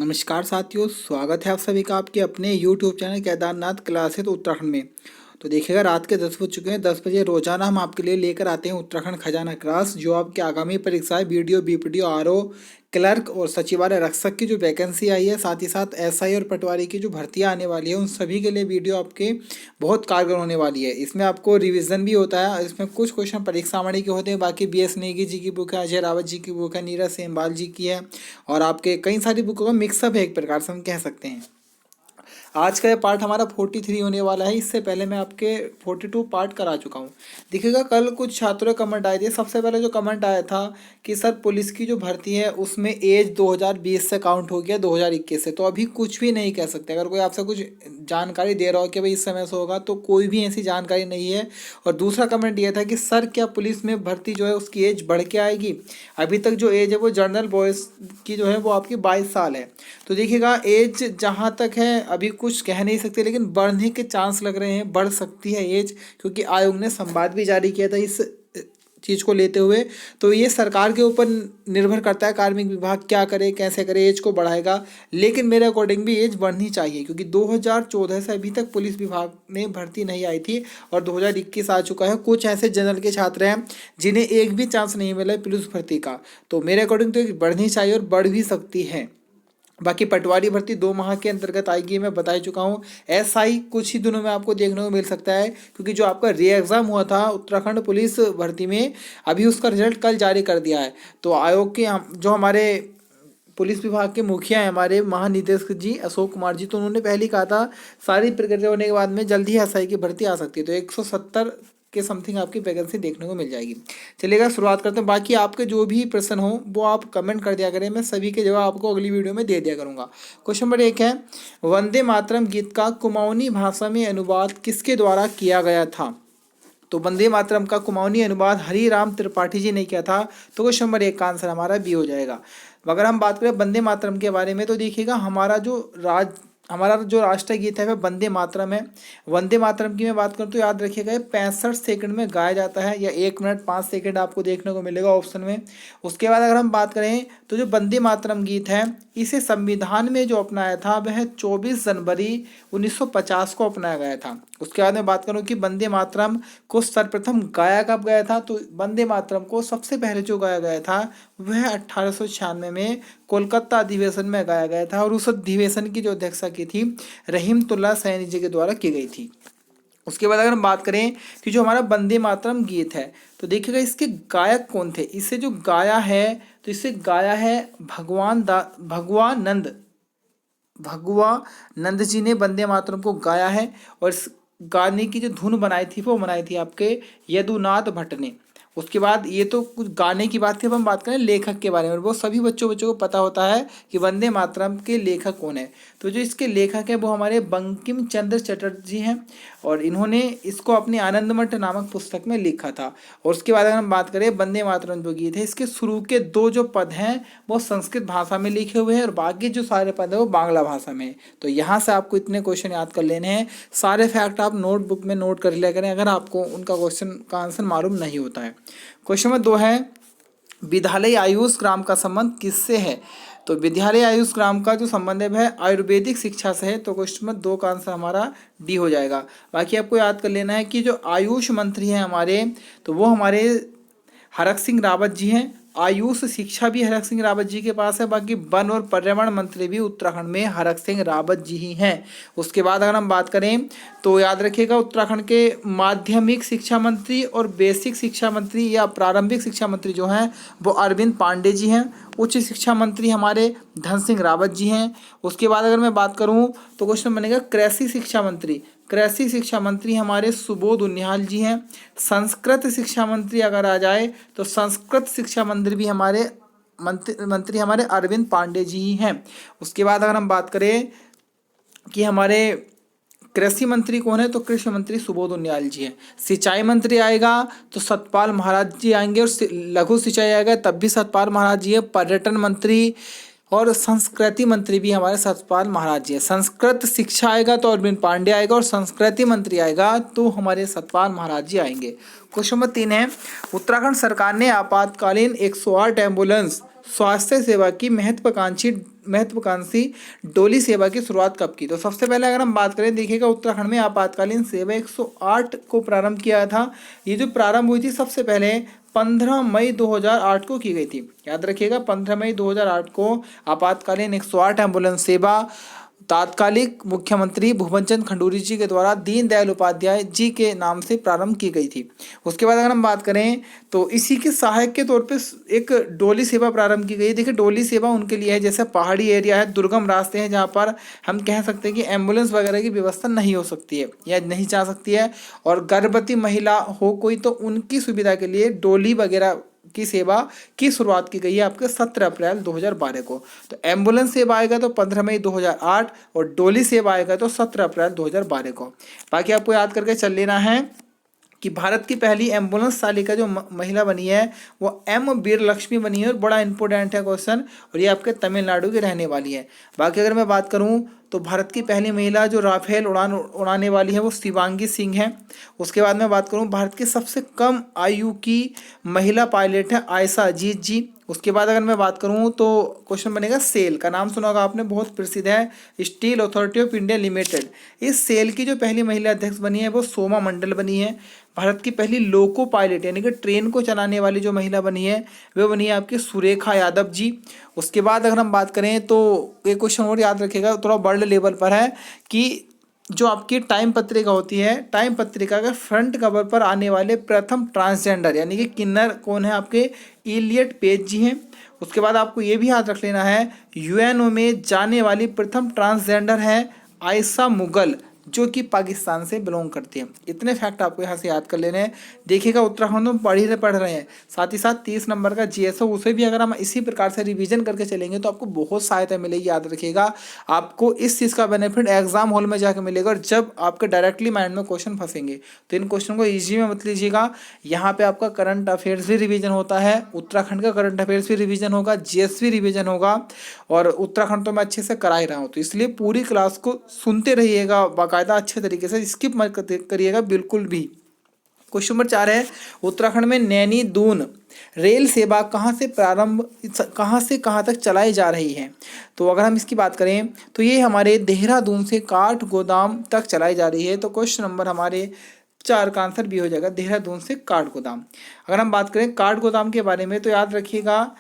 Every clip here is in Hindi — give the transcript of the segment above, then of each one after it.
नमस्कार साथियों, स्वागत है आप सभी का आपके अपने YouTube channel Kedarnath classes Uttarakhand में। तो देखिएगा, रात के 10 बज चुके हैं। 10 बजे रोजाना हम आपके लिए लेकर आते हैं उत्तराखंड खजाना क्लास, जो आपकी आगामी परीक्षाएं बीडीओ, बीपीडीओ, आरओ, क्लर्क और सचिवालय रक्षक की जो वैकेंसी आई है, साथ ही साथ एसआई और पटवारी की जो भर्तियां आने वाली है, उन सभी के लिए वीडियो आपके बहुत कारगर होने वाली है। इसमें आपको रिवीजन भी होता है। इसमें कुछ क्वेश्चन परीक्षावाणी के होते हैं, बाकी BS नेगी जी की बुक है, अजय रावत जी की बुक है, नीरज सेमवाल जी की है, और आपके कई सारी बुकों का मिक्सअप है, एक प्रकार से हम कह सकते हैं। आज का ये पार्ट हमारा 43 होने वाला है। इससे पहले मैं आपके 42 पार्ट करा चुका हूँ। देखिएगा, कल कुछ छात्रों का कमेंट आए थे। सबसे पहले जो कमेंट आया था कि सर पुलिस की जो भर्ती है उसमें एज 2020 से काउंट हो गया 2021 से, तो अभी कुछ भी नहीं कह सकते। अगर कोई आपसे कुछ जानकारी दे रहा हो कि भाई इस समय से होगा, तो कोई भी ऐसी जानकारी नहीं है। और दूसरा कमेंट यह था कि सर क्या पुलिस में भर्ती जो है उसकी एज बढ़ के आएगी? अभी तक जो एज है वो जनरल बॉयज़ की जो है वो आपकी 22 साल है। तो देखिएगा, एज जहाँ तक है अभी कुछ कह नहीं सकते, लेकिन बढ़ने के चांस लग रहे हैं, बढ़ सकती है एज, क्योंकि आयोग ने संवाद भी जारी किया था इस चीज़ को लेते हुए। तो ये सरकार के ऊपर निर्भर करता है, कार्मिक विभाग क्या करे, कैसे करे, एज को बढ़ाएगा। लेकिन मेरे अकॉर्डिंग भी एज बढ़नी चाहिए, क्योंकि 2014 से अभी तक पुलिस विभाग में भर्ती नहीं आई थी और 2021 आ चुका है। कुछ ऐसे जनरल के छात्र हैं जिन्हें एक भी चांस नहीं मिला है पुलिस भर्ती का। तो मेरे अकॉर्डिंग तो बढ़नी चाहिए और बढ़ भी सकती है। बाकी पटवारी भर्ती 2 माह के अंतर्गत आएगी, मैं बता ही चुका हूँ। एसआई कुछ ही दिनों में आपको देखने को मिल सकता है, क्योंकि जो आपका री एग्ज़ाम हुआ था उत्तराखंड पुलिस भर्ती में, अभी उसका रिजल्ट कल जारी कर दिया है। तो आयोग के जो हमारे पुलिस विभाग के मुखिया हैं, हमारे महानिदेशक जी अशोक कुमार जी, तो उन्होंने पहले ही कहा था सारी प्रक्रिया होने के बाद में जल्द ही एसआई की भर्ती आ सकती है। तो 170 के समथिंग आपकी वैकेंसी देखने को मिल जाएगी। चलिएगा, शुरुआत करते हैं। बाकी आपके जो भी प्रश्न हो वो आप कमेंट कर दिया करें, मैं सभी के जवाब आपको अगली वीडियो में दे दिया करूंगा। क्वेश्चन नंबर 1 है, वंदे मातरम गीत का कुमाऊनी भाषा में अनुवाद किसके द्वारा किया गया था? तो वंदे मातरम का कुमाऊनी अनुवाद हरिराम त्रिपाठी जी ने किया था। तो क्वेश्चन नंबर 1 का आंसर हमारा बी हो जाएगा। अगर हम बात करें वंदे मातरम के बारे में, तो देखिएगा, हमारा जो राष्ट्रीय गीत है वह वंदे मातरम है। वंदे मातरम की मैं बात करूँ तो याद रखिएगा, 65 सेकंड में गाया जाता है, या 1 मिनट 5 सेकंड आपको देखने को मिलेगा ऑप्शन में। उसके बाद अगर हम बात करें तो जो वंदे मातरम गीत है, इसे संविधान में जो अपनाया था वह 24 जनवरी 1950 को अपनाया गया था। उसके बाद मैं बात करूँ कि वंदे मातरम को सर्वप्रथम गाया कब गया था, तो वंदे मातरम को सबसे पहले जो गाया गया था वह 1896 में कोलकाता अधिवेशन में गाया गया था, और उस अधिवेशन की जो अध्यक्षता की थी रहीमतुल्लाह सैनी जी के द्वारा की गई थी। उसके बाद अगर हम बात करें कि जो हमारा वंदे मातरम गीत है, तो देखिएगा इसके गायक कौन थे। इसे जो गाया है, तो इसे गाया है भगवानंद जी ने वंदे मातरम को गाया है। और इस गाने की जो धुन बनाई थी वो बनाई थी आपके यदुनाथ भट्ट ने। उसके बाद ये तो कुछ गाने की बात थी, अब हम बात करें लेखक के बारे में। वो सभी बच्चों को पता होता है कि वंदे मातरम के लेखक कौन है। तो जो इसके लेखक हैं वो हमारे बंकिम चंद्र चटर्जी हैं, और इन्होंने इसको अपनी आनंदमठ नामक पुस्तक में लिखा था। और उसके बाद अगर हम बात करें वंदे मातरम जो गीत है, इसके शुरू के 2 जो पद हैं वो संस्कृत भाषा में लिखे हुए हैं, और बाकी जो सारे पद है वो बांग्ला भाषा में। तो यहाँ से आपको इतने क्वेश्चन याद कर लेने हैं। सारे फैक्ट आप नोटबुक में नोट कर लिया करें, अगर आपको उनका क्वेश्चन का आंसर मालूम नहीं होता है। क्वेश्चन नंबर 2 है, विद्यालय आयुष ग्राम का संबंध किससे है? तो विद्यालय आयुष ग्राम का जो संबंध है वह आयुर्वेदिक शिक्षा से है। तो क्वेश्चन नंबर 2 का आंसर हमारा डी हो जाएगा। बाकी आपको याद कर लेना है कि जो आयुष मंत्री हैं हमारे, तो वो हमारे हरक सिंह रावत जी हैं। आयुष शिक्षा भी हरक सिंह रावत जी के पास है। बाकी वन और पर्यावरण मंत्री भी उत्तराखंड में हरक सिंह रावत जी ही हैं। उसके बाद अगर हम बात करें तो याद रखिएगा, उत्तराखंड के माध्यमिक शिक्षा मंत्री और बेसिक शिक्षा मंत्री या प्रारंभिक शिक्षा मंत्री जो हैं वो अरविंद पांडे जी हैं। उच्च शिक्षा मंत्री हमारे धन सिंह रावत जी हैं। उसके बाद अगर मैं बात करूं तो क्वेश्चन बनेगा कृषि शिक्षा मंत्री। कृषि शिक्षा मंत्री हमारे सुबोध उनियाल जी हैं। संस्कृत शिक्षा मंत्री अगर आ जाए तो संस्कृत शिक्षा मंत्री भी हमारे मंत्री हमारे अरविंद पांडे जी ही हैं। उसके बाद अगर हम बात करें कि हमारे कृषि मंत्री कौन है, तो कृषि मंत्री सुबोध उनियाल जी हैं। सिंचाई मंत्री आएगा तो सतपाल महाराज जी आएंगे, और लघु सिंचाई आएगा तब भी सतपाल महाराज जी है। पर्यटन मंत्री और संस्कृति मंत्री भी हमारे सतपाल महाराज जी है। संस्कृत शिक्षा आएगा तो अरविंद पांडे आएगा, और संस्कृति मंत्री आएगा तो हमारे सतपाल महाराज जी आएंगे। क्वेश्चन नंबर 3 है, उत्तराखंड सरकार ने आपातकालीन 108 एम्बुलेंस स्वास्थ्य सेवा की महत्वाकांक्षी डोली सेवा की शुरुआत कब की? तो सबसे पहले अगर हम बात करें, देखिएगा उत्तराखंड में आपातकालीन सेवा 108 को प्रारंभ किया था। ये जो प्रारंभ हुई थी सबसे पहले 15 मई 2008 को की गई थी। याद रखिएगा 15 मई 2008 को आपातकालीन 108 एम्बुलेंस सेवा तात्कालिक मुख्यमंत्री भुवन चंद खंडूरी जी के द्वारा दीनदयाल उपाध्याय जी के नाम से प्रारंभ की गई थी। उसके बाद अगर हम बात करें तो इसी के सहायक के तौर पे एक डोली सेवा प्रारंभ की गई। देखिए डोली सेवा उनके लिए है जैसे पहाड़ी एरिया है, दुर्गम रास्ते हैं जहाँ पर हम कह सकते हैं कि एम्बुलेंस वगैरह की व्यवस्था नहीं हो सकती है या नहीं जा सकती है, और गर्भवती महिला हो कोई तो उनकी सुविधा के लिए डोली वगैरह की सेवा की शुरुआत की गई है आपके 17 अप्रैल 2012 को। तो एम्बुलेंस सेवा आएगा तो 15 मई 2008 और डोली सेवा आएगा तो 17 अप्रैल 2012 को। बाकी आपको याद करके चल लेना है कि भारत की पहली एम्बुलेंस चालिका जो महिला बनी है वो एम वीर लक्ष्मी बनी है, और बड़ा इंपॉर्टेंट है क्वेश्चन, और ये आपके तमिलनाडु की रहने वाली है। बाकी अगर मैं बात करूं तो भारत की पहली महिला जो राफेल उड़ान उड़ाने वाली है वो शिवांगी सिंह है। उसके बाद मैं बात करूं भारत की सबसे कम आयु की महिला पायलट है आयशा अजीत जी। उसके बाद अगर मैं बात करूं तो क्वेश्चन बनेगा सेल का, नाम सुना होगा आपने, बहुत प्रसिद्ध है, steel authority of India limited. इस सेल की जो पहली महिला अध्यक्ष बनी है वो सोमा मंडल बनी है। भारत की पहली लोको पायलट यानी कि ट्रेन को चलाने वाली जो महिला बनी है वो बनी है आपकी सुरेखा यादव जी। उसके बाद अगर हम बात करें तो एक क्वेश्चन और याद रखिएगा, थोड़ा वर्ल्ड लेवल पर है, कि जो आपकी टाइम पत्रिका होती है, टाइम पत्रिका के फ्रंट कवर पर आने वाले प्रथम ट्रांसजेंडर यानी कि किन्नर कौन है आपके? इलियट पेज जी हैं। उसके बाद आपको ये भी याद रख लेना है यूएनओ में जाने वाली प्रथम ट्रांसजेंडर है आयशा मुगल, जो कि पाकिस्तान से बिलोंग करती है। इतने फैक्ट आपको यहाँ से याद कर लेने हैं। देखिएगा उत्तराखंड में पढ़ रहे हैं, साथ ही साथ 30 नंबर का जीएसओ उसे भी अगर हम इसी प्रकार से रिवीजन करके चलेंगे तो आपको बहुत सहायता मिलेगी। याद रखिएगा आपको इस चीज़ का बेनिफिट एग्जाम हॉल में जाकर मिलेगा, और जब आपके डायरेक्टली माइंड में क्वेश्चन फंसेंगे तो इन क्वेश्चन को ईजी में मत लीजिएगा। यहाँ पे आपका करंट अफेयर्स भी रिवीजन होता है, उत्तराखंड का करंट अफेयर्स भी रिवीजन होगा, जीएस भी रिवीजन होगा, और उत्तराखंड तो मैं अच्छे से करा ही रहा हूँ, तो इसलिए पूरी क्लास को सुनते रहिएगा बाकायदा अच्छे तरीके से, स्किप मत करिएगा बिल्कुल भी। क्वेश्चन नंबर 4 है उत्तराखंड में नैनी दून रेल सेवा कहाँ से कहाँ तक चलाई जा रही है? तो अगर हम इसकी बात करें तो ये हमारे देहरादून से काठगोदाम तक चलाई जा रही है। तो क्वेश्चन नंबर हमारे 4 का आंसर भी हो जाएगा, देहरादून से काठगोदाम। अगर हम बात करें काठगोदाम के बारे में तो याद रखिएगा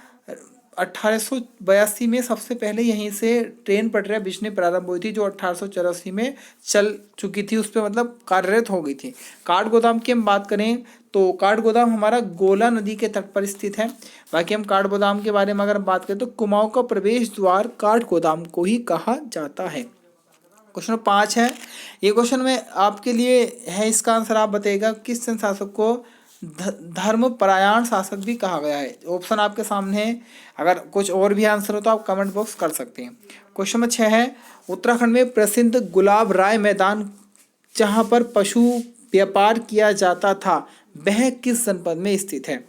1882 में सबसे पहले यहीं से ट्रेन पटरियां बिछनी प्रारंभ हुई थी, जो 1884 में चल चुकी थी, उस पर मतलब कार्यरत हो गई थी। काठगोदाम की हम बात करें तो काठगोदाम हमारा गोला नदी के तट पर स्थित है। बाकी हम काठगोदाम के बारे में अगर बात करें तो कुमाऊं का प्रवेश द्वार काठगोदाम को ही कहा जाता है। क्वेश्चन 5 है, ये क्वेश्चन में आपके लिए है, इसका आंसर आप बताइएगा किस शासक को धर्मपरायण शासक भी कहा गया है? ऑप्शन आपके सामने है, अगर कुछ और भी आंसर हो तो आप कमेंट बॉक्स कर सकते हैं। क्वेश्चन नंबर 6 है उत्तराखंड में प्रसिद्ध गुलाब राय मैदान जहां पर पशु व्यापार किया जाता था वह किस जनपद में स्थित है?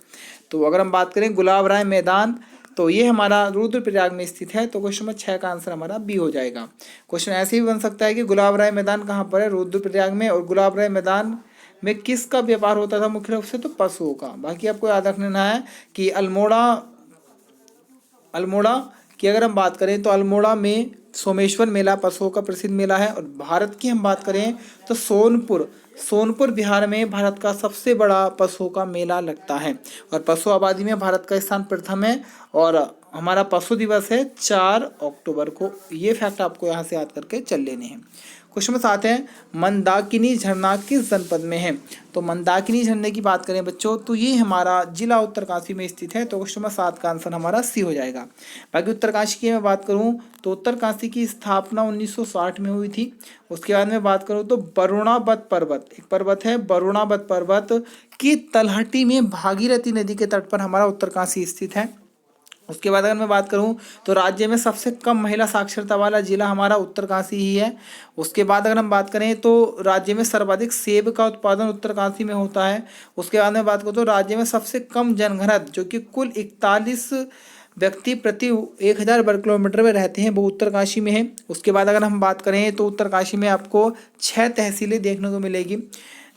तो अगर हम बात करें गुलाब राय मैदान तो ये हमारा रुद्रप्रयाग में स्थित है। तो क्वेश्चन नंबर 6 का आंसर हमारा बी हो जाएगा। क्वेश्चन ऐसे भी बन सकता है कि गुलाब राय मैदान कहाँ पर है? रुद्रप्रयाग में। और गुलाब राय मैदान में किसका व्यापार होता था मुख्य रूप से? तो पशुओं का। बाकी आपको याद रखना है कि अल्मोड़ा की अगर हम बात करें तो अल्मोड़ा में सोमेश्वर मेला पशुओं का प्रसिद्ध मेला है। और भारत की हम बात करें तो सोनपुर बिहार में भारत का सबसे बड़ा पशुओं का मेला लगता है, और पशु आबादी में भारत का स्थान प्रथम है, और हमारा पशु दिवस है 4 अक्टूबर को। ये फैक्ट आपको यहाँ से याद करके चल लेने हैं। क्वेश्चन नंबर 7 है मंदाकिनी झरना किस जनपद में है? तो मंदाकिनी झरने की बात करें बच्चों तो ये हमारा जिला उत्तरकाशी में स्थित है। तो क्वेश्चन नंबर 7 का आंसर हमारा सी हो जाएगा। बाकी उत्तरकाशी की मैं बात करूं तो उत्तरकाशी की स्थापना 1960 में हुई थी। उसके बाद में बात करूं तो वरुणावत पर्वत, एक पर्वत है वरुणावत पर्वत की तलहटी में भागीरथी नदी के तट पर हमारा उत्तरकाशी स्थित है। उसके बाद अगर मैं बात करूं तो राज्य में सबसे कम महिला साक्षरता वाला जिला हमारा उत्तरकाशी ही है। उसके बाद अगर हम बात करें तो राज्य में सर्वाधिक सेब का उत्पादन उत्तरकाशी में होता है। उसके बाद में बात करूं तो राज्य में सबसे कम जनघनत्व जो कि कुल 41 व्यक्ति प्रति 1000 वर्ग किलोमीटर में रहते हैं वो उत्तरकाशी में है। उसके बाद अगर हम बात करें तो उत्तरकाशी में आपको 6 तहसीलें देखने को मिलेगी,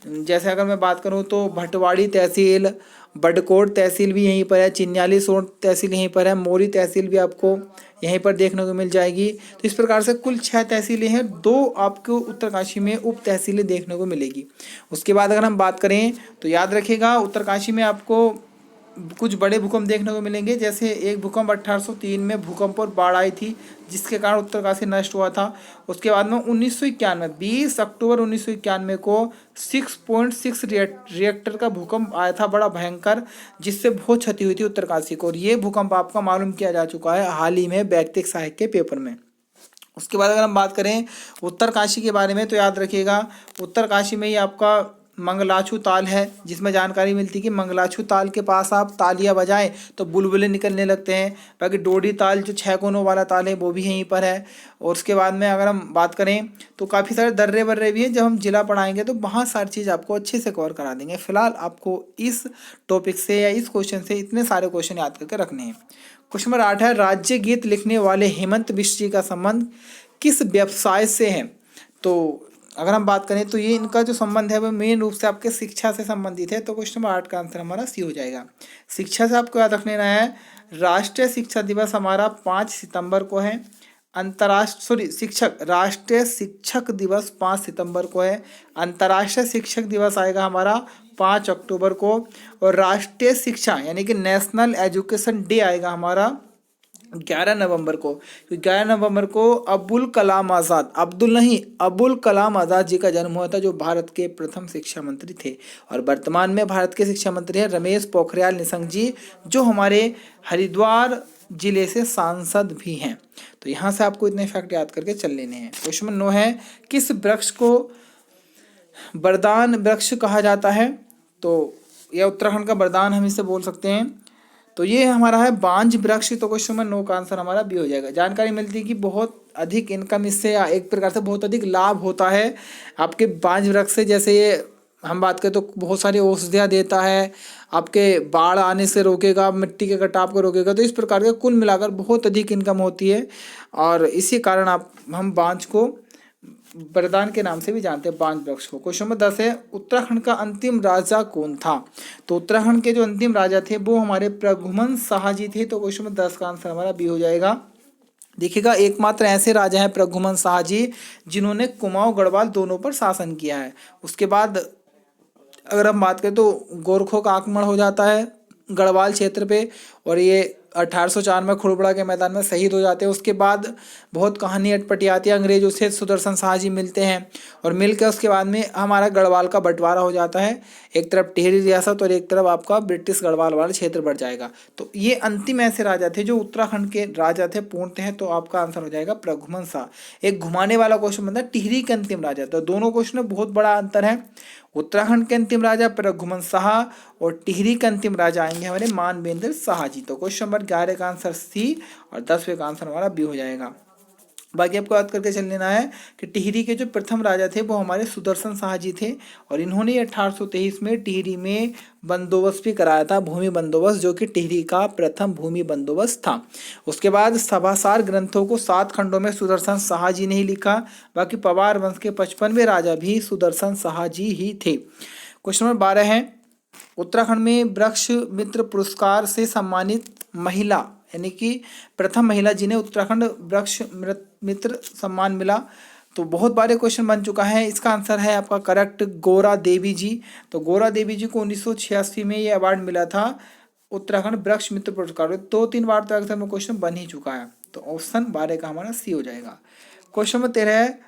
जैसे अगर मैं बात करूँ तो भटवाड़ी तहसील, बडकोट तहसील भी यहीं पर है, चिन्याली सोन तहसील यहीं पर है, मोरी तहसील भी आपको यहीं पर देखने को मिल जाएगी। तो इस प्रकार से कुल 6 तहसीलें हैं, 2 आपको उत्तरकाशी में उप तहसीलें देखने को मिलेगी। उसके बाद अगर हम बात करें तो याद रखिएगा उत्तरकाशी में आपको कुछ बड़े भूकंप देखने को मिलेंगे। जैसे एक भूकंप 1803 में भूकंप और बाढ़ आई थी, जिसके कारण उत्तरकाशी नष्ट हुआ था। उसके बाद में 1991 20 अक्टूबर 1991 को 6.6 रिएक्टर का भूकंप आया था, बड़ा भयंकर, जिससे बहुत क्षति हुई थी उत्तरकाशी को। और ये भूकंप आपका मालूम किया जा चुका है हाल ही में वैदिक साहित्य के पेपर में। उसके बाद अगर हम बात करें उत्तरकाशी के बारे में तो याद रखिएगा उत्तरकाशी में ही आपका मंगलाचू ताल है, जिसमें जानकारी मिलती है कि मंगलाचू ताल के पास आप तालियां बजाएं तो बुलबुले निकलने लगते हैं। बाकी डोडी ताल जो 6 कोनों वाला ताल है वो भी यहीं पर है। और उसके बाद में अगर हम बात करें तो काफ़ी सारे दर्रे वर्रे भी हैं, जब हम जिला पढ़ाएंगे तो वहाँ सारी चीज़ आपको अच्छे से कवर करा देंगे। फिलहाल आपको इस टॉपिक से या इस क्वेश्चन से इतने सारे क्वेश्चन याद करके रखने हैं। क्वेश्चन नंबर 8 है, राज्य गीत लिखने वाले हेमंत बिष्ट जी का संबंध किस व्यवसाय से है? तो अगर हम बात करें तो ये इनका जो संबंध है वो मेन रूप से आपके शिक्षा से संबंधित है। तो क्वेश्चन नंबर 8 का आंसर हमारा सी हो जाएगा। शिक्षा से आपको याद रखने है, राष्ट्रीय शिक्षा दिवस हमारा 5 सितंबर को है। राष्ट्रीय शिक्षक दिवस 5 सितंबर को है। अंतर्राष्ट्रीय शिक्षक दिवस आएगा हमारा 5 अक्टूबर को। और राष्ट्रीय शिक्षा यानी कि नेशनल एजुकेशन डे आएगा हमारा 11 नवंबर को। 11 नवंबर को अबुल कलाम आज़ाद, अब्दुल नहीं अबुल कलाम आज़ाद जी का जन्म हुआ था, जो भारत के प्रथम शिक्षा मंत्री थे। और वर्तमान में भारत के शिक्षा मंत्री हैं रमेश पोखरियाल निशंक जी, जो हमारे हरिद्वार जिले से सांसद भी हैं। तो यहाँ से आपको इतने फैक्ट याद करके चल लेने हैं। क्वेश्चन नंबर 9 है, किस वृक्ष को वरदान वृक्ष कहा जाता है? तो यह उत्तराखंड का वरदान हम इसे बोल सकते हैं। तो ये हमारा है बांज वृक्ष। तो क्वेश्चन नंबर 9 का आंसर हमारा बी हो जाएगा। जानकारी मिलती है कि बहुत अधिक इनकम इससे या एक प्रकार से बहुत अधिक लाभ होता है आपके बांज वृक्ष से। जैसे ये हम बात करें तो बहुत सारी औषधियाँ देता है, आपके बाढ़ आने से रोकेगा, मिट्टी के कटाव को रोकेगा। तो इस प्रकार के कुल मिलाकर बहुत अधिक इनकम होती है, और इसी कारण हम बांज को वरदान के नाम से भी जानते हैं, बांज वृक्ष को। क्वेश्चन नंबर 10 है, उत्तराखंड का अंतिम राजा कौन था? तो उत्तराखंड के जो अंतिम राजा थे वो हमारे प्रघुमन शाह जी थे। तो क्वेश्चन नंबर 10 का आंसर हमारा बी हो जाएगा। देखिएगा एकमात्र ऐसे राजा हैं प्रघुमन शाह जी जिन्होंने कुमाऊं गढ़वाल दोनों पर शासन किया है। उसके बाद अगर हम बात करें तो गोरखों का आक्रमण हो जाता है गढ़वाल क्षेत्र पे, और ये 1804 में खुड़बड़ा के मैदान में शहीद हो जाते हैं। उसके बाद बहुत कहानी अटपटी आती है, अंग्रेजों से सुदर्शन शाह जी मिलते हैं, और मिलकर उसके बाद में हमारा गढ़वाल का बंटवारा हो जाता है, एक तरफ टिहरी रियासत और एक तरफ आपका ब्रिटिश गढ़वाल वाला क्षेत्र बढ़ जाएगा। तो ये अंतिम ऐसे राजा थे जो उत्तराखंड के राजा थे पूर्णतः। तो आपका आंसर हो जाएगा प्रघुमन शाह। एक घुमाने वाला क्वेश्चन बनता है टिहरी के अंतिम राजा। तो दोनों क्वेश्चन में बहुत बड़ा अंतर है। उत्तराखंड के अंतिम राजा प्रघुमन शाह और टिहरी के अंतिम राजा आएंगे हमारे मानवेंद्र शाह जी। तो क्वेश्चन नंबर 11 का आंसर सी और 10वें का आंसर हमारा बी हो जाएगा। बाकी आपको याद करके चल लेना है कि टिहरी के जो प्रथम राजा थे वो हमारे सुदर्शन शाह जी थे, और इन्होंने 1823 में टिहरी में बंदोबस्त भी कराया था, भूमि बंदोबस्त, जो कि टिहरी का प्रथम भूमि बंदोबस्त था। उसके बाद सभासार ग्रंथों को 7 खंडों में सुदर्शन शाह जी ने ही लिखा। बाकी पवार वंश के 55वें राजा भी सुदर्शन शाह जी ही थे। क्वेश्चन नंबर 12 है, उत्तराखंड में वृक्ष मित्र पुरस्कार से सम्मानित महिला, यानी कि प्रथम महिला जिन्हें उत्तराखंड वृक्ष मित्र सम्मान मिला। तो बहुत बारे क्वेश्चन बन चुका है। इसका आंसर है आपका करेक्ट गोरा देवी जी। तो गोरा देवी जी को 1986 में ये अवार्ड मिला था उत्तराखंड वृक्ष मित्र पुरस्कार। 2-3 बार तो एग्जाम में क्वेश्चन बन ही चुका है। तो ऑप्शन 12 का हमारा सी हो जाएगा। क्वेश्चन नंबर 13 है,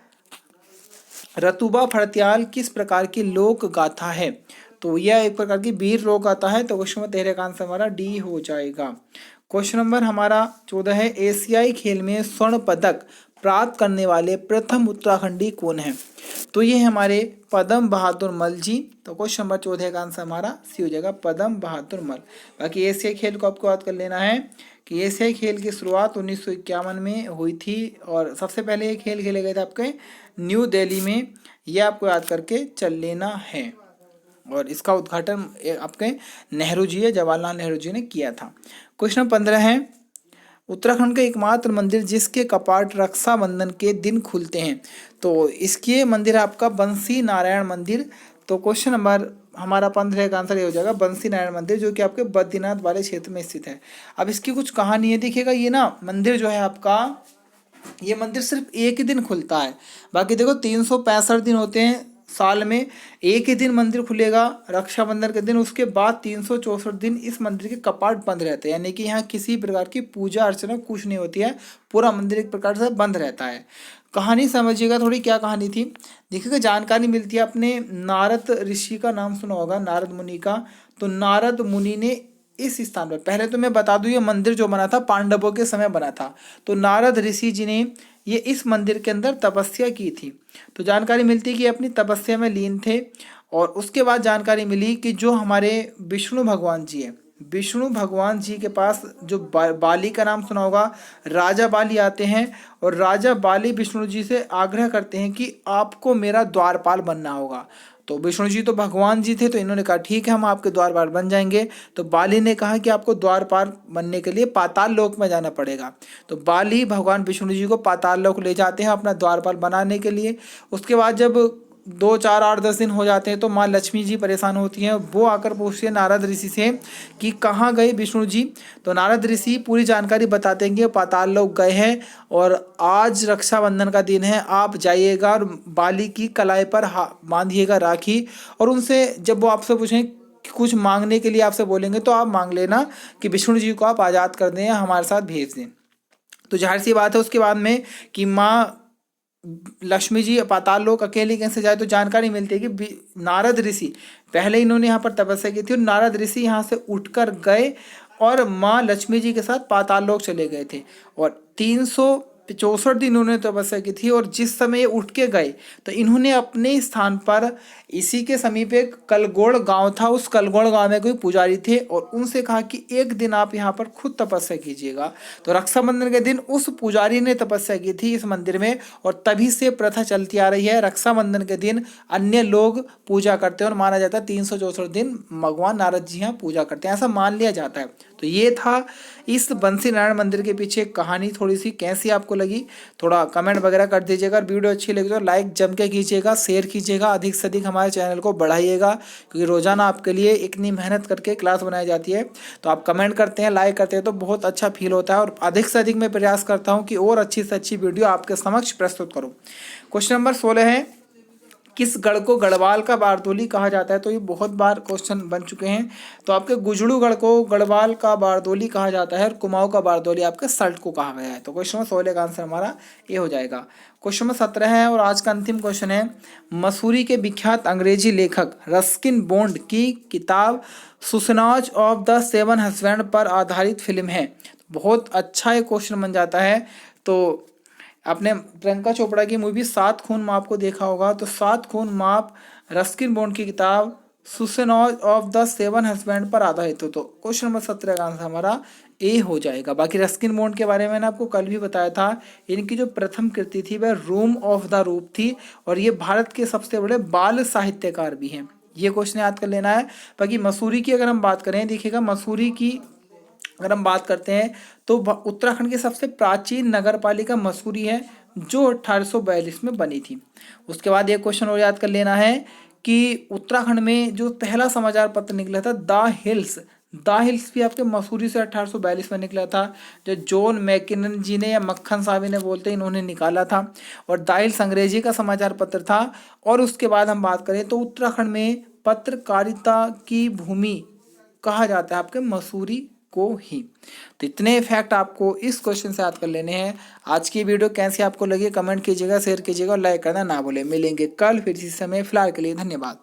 रतुबा फड़त्याल किस प्रकार की लोक गाथा है? तो यह एक प्रकार की वीर लोक गाथा है। तो क्वेश्चन नंबर 13 का आंसर हमारा डी हो जाएगा। क्वेश्चन नंबर हमारा 14 है, एशियाई खेल में स्वर्ण पदक प्राप्त करने वाले प्रथम उत्तराखंडी कौन है? तो ये हमारे पदम बहादुर मल जी। तो क्वेश्चन नंबर 14 का आंसर हमारा सी हो जाएगा, पदम बहादुर मल। बाकी एशियाई खेल को आपको याद कर लेना है कि एशियाई खेल की शुरुआत 1951 में हुई थी, और सबसे पहले ये खेल खेले गए थे आपके न्यू दिल्ली में। यह आपको याद करके चल लेना है, और इसका उद्घाटन आपके नेहरू जी है, जवाहरलाल नेहरू जी ने किया था। क्वेश्चन 15 है, उत्तराखंड का एकमात्र मंदिर जिसके कपाट रक्षाबंधन के दिन खुलते हैं। तो इसके मंदिर है आपका बंसी नारायण मंदिर। तो क्वेश्चन नंबर हमारा 15 का आंसर ये हो जाएगा बंसी नारायण मंदिर, जो कि आपके बद्रीनाथ वाले क्षेत्र में स्थित है। अब इसकी कुछ कहानी है, देखिएगा ये ना मंदिर जो है आपका, ये मंदिर सिर्फ एक ही दिन खुलता है। बाकी देखो 365 दिन होते हैं साल में, एक ही दिन मंदिर खुलेगा रक्षाबंधन के दिन। उसके बाद 364 दिन इस मंदिर के कपाट बंद रहते हैं, यानी कि यहाँ किसी प्रकार की पूजा अर्चना कुछ नहीं होती है, पूरा मंदिर एक प्रकार से बंद रहता है। कहानी समझिएगा थोड़ी, क्या कहानी थी देखिएगा। जानकारी मिलती है, अपने नारद ऋषि का नाम सुना होगा, नारद मुनि का। तो नारद मुनि ने इस स्थान पर, पहले तो मैं बता दूं ये मंदिर जो बना था पांडवों के समय बना था। तो नारद ऋषि जी ने ये इस मंदिर के अंदर तपस्या की थी। तो जानकारी मिलती है कि अपनी तपस्या में लीन थे। और उसके बाद जानकारी मिली कि जो हमारे विष्णु भगवान जी हैं, विष्णु भगवान जी के पास जो बाली का नाम सुना होगा, राजा बाली आते हैं। और राजा बाली विष्णु जी से आग्रह करते हैं कि आपको मेरा द्वारपाल बनना होगा। तो विष्णु जी तो भगवान जी थे, तो इन्होंने कहा ठीक है हम आपके द्वारपाल बन जाएंगे। तो बाली ने कहा कि आपको द्वारपाल बनने के लिए पाताल लोक में जाना पड़ेगा। तो बाली भगवान विष्णु जी को पाताल लोक ले जाते हैं अपना द्वारपाल बनाने के लिए। उसके बाद जब 2 4 8 10 दिन हो जाते हैं तो माँ लक्ष्मी जी परेशान होती हैं, वो आकर पूछती है नारद ऋषि से कि कहाँ गए विष्णु जी। तो नारद ऋषि पूरी जानकारी बताते हैं कि पाताल लोक गए हैं और आज रक्षाबंधन का दिन है, आप जाइएगा और बाली की कलाई पर बांधिएगा राखी। और उनसे जब वो आपसे पूछें कि कुछ मांगने के लिए आपसे बोलेंगे तो आप मांग लेना कि विष्णु जी को आप आज़ाद कर दें या हमारे साथ भेज दें। तो जाहिर सी बात है उसके बाद में कि माँ लक्ष्मी जी पाताल लोक अकेले कैसे जाए। तो जानकारी मिलती है कि नारद ऋषि, पहले इन्होंने यहाँ पर तपस्या की थी और नारद ऋषि यहाँ से उठकर गए और माँ लक्ष्मी जी के साथ पाताल लोक चले गए थे। और 364 दिन इन्होंने तपस्या की थी। और जिस समय ये उठ के गए तो इन्होंने अपने स्थान पर, इसी के समीप एक कलगोड़ गांव था, उस कलगोड़ गांव में कोई पुजारी थे और उनसे कहा कि एक दिन आप यहाँ पर खुद तपस्या कीजिएगा। तो रक्षाबंधन के दिन उस पुजारी ने तपस्या की थी इस मंदिर में। और तभी से प्रथा चलती आ रही है, रक्षाबंधन के दिन अन्य लोग पूजा करते हैं और माना जाता है 364 दिन भगवान नारद जी यहाँ पूजा करते हैं, ऐसा मान लिया जाता है। तो ये था इस बंसी नारायण मंदिर के पीछे कहानी। थोड़ी सी कैसी आपको लगी थोड़ा कमेंट वगैरह कर दीजिएगा। और वीडियो अच्छी लगी तो लाइक जम के कीजिएगा, शेयर कीजिएगा, अधिक से अधिक हमारे चैनल को बढ़ाइएगा, क्योंकि रोजाना आपके लिए इतनी मेहनत करके क्लास बनाई जाती है। तो आप कमेंट करते हैं, लाइक करते हैं तो बहुत अच्छा फील होता है। और अधिक से अधिक मैं प्रयास करता हूँ कि और अच्छी से अच्छी वीडियो आपके समक्ष प्रस्तुत करूँ। क्वेश्चन नंबर 16 है, किस गढ़ को गढ़वाल का बारदोली कहा जाता है। तो ये बहुत बार क्वेश्चन बन चुके हैं। तो आपके गुजड़ू गढ़ को गढ़वाल का बारदोली कहा जाता है और कुमाऊं का बारदोली आपके सल्ट को कहा गया है। तो क्वेश्चन नंबर 16 का आंसर हमारा ये हो जाएगा। क्वेश्चन नंबर 17 है और आज का अंतिम क्वेश्चन है, मसूरी के विख्यात अंग्रेजी लेखक रस्किन बॉन्ड की किताब सुसनाज ऑफ द सेवन हस्बैंड पर आधारित फिल्म है। बहुत अच्छा ये क्वेश्चन बन जाता है। तो आपने प्रियंका चोपड़ा की मूवी 7 खून माप को देखा होगा। तो 7 खून माप रस्किन बॉन्ड की किताब सुसनॉज ऑफ द सेवन हस्बैंड पर आधारित हो। तो क्वेश्चन नंबर 17 का आंसर हमारा ए हो जाएगा। बाकी रस्किन बॉन्ड के बारे में मैंने आपको कल भी बताया था, इनकी जो प्रथम कृति थी वह रूम ऑफ द रूप थी और ये भारत के सबसे बड़े बाल साहित्यकार भी हैं। ये क्वेश्चन याद कर लेना है। बाकी मसूरी की अगर हम बात करें, देखिएगा मसूरी की अगर हम बात करते हैं तो उत्तराखंड की सबसे प्राचीन नगर पालिका मसूरी है, जो 1842 में बनी थी। उसके बाद एक क्वेश्चन और याद कर लेना है कि उत्तराखंड में जो पहला समाचार पत्र निकला था द हिल्स भी आपके मसूरी से 1842 में निकला था, जो जॉन मैकिनन जी ने या मक्खन साहब ने बोलते हैं इन्होंने निकाला था। और द हिल्स अंग्रेजी का समाचार पत्र था। और उसके बाद हम बात करें तो उत्तराखंड में पत्रकारिता की भूमि कहा जाता है आपके मसूरी को ही। तो इतने फैक्ट आपको इस क्वेश्चन से याद कर लेने हैं। आज की वीडियो कैसी आपको लगी कमेंट कीजिएगा, शेयर कीजिएगा और लाइक करना ना भूलें। मिलेंगे कल फिर इसी समय, फिलहाल के लिए धन्यवाद।